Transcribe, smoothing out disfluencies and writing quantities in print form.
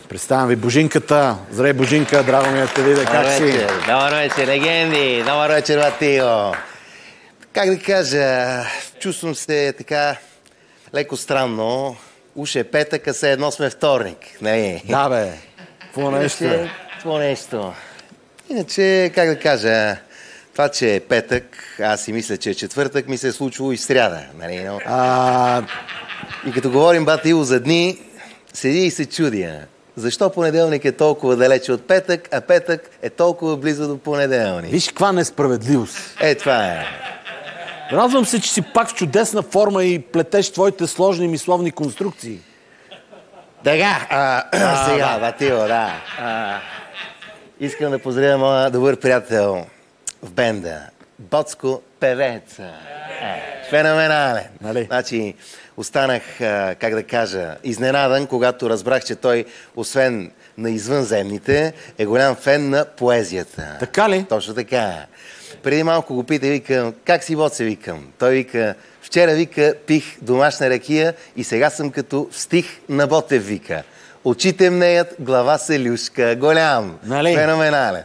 Представям ви Божинката. Здравей, Божинка, драго ми да те видя. Как си? Добър вечер, легенди! Добър вечер, Матио! Как да кажа, чувствам се така леко странно. Уж е петък, а все едно сме вторник. Нали? Да, бе. Какво нещо? Какво нещо? Иначе, как да кажа, това, че е петък, аз си мисля, че е четвъртък, ми се е случило и в сряда. Нали? Но... И като говорим, Батио, за дни, седи и се чудя. Защо понеделник е толкова далече от петък, а петък е толкова близо до понеделник? Виж каква несправедливост. Това е. Радвам се, че си пак в чудесна форма и плетеш твоите сложни мисловни конструкции. Така, сега, Батио, да. Искам да поздравя моя добър приятел в бенда. Боцко Певеца. Феноменален. Нали? Значи, останах, как да кажа, изненадан, когато разбрах, че той, освен на извънземните, е голям фен на поезията. Така ли? Точно така. Преди малко го пита, викам, как си, Боце, викам? Той вика, вчера, вика, пих домашна ракия и сега съм като в стих на Ботев, вика. Очите мнеят, глава се люшка. Голям. Нали? Феноменален.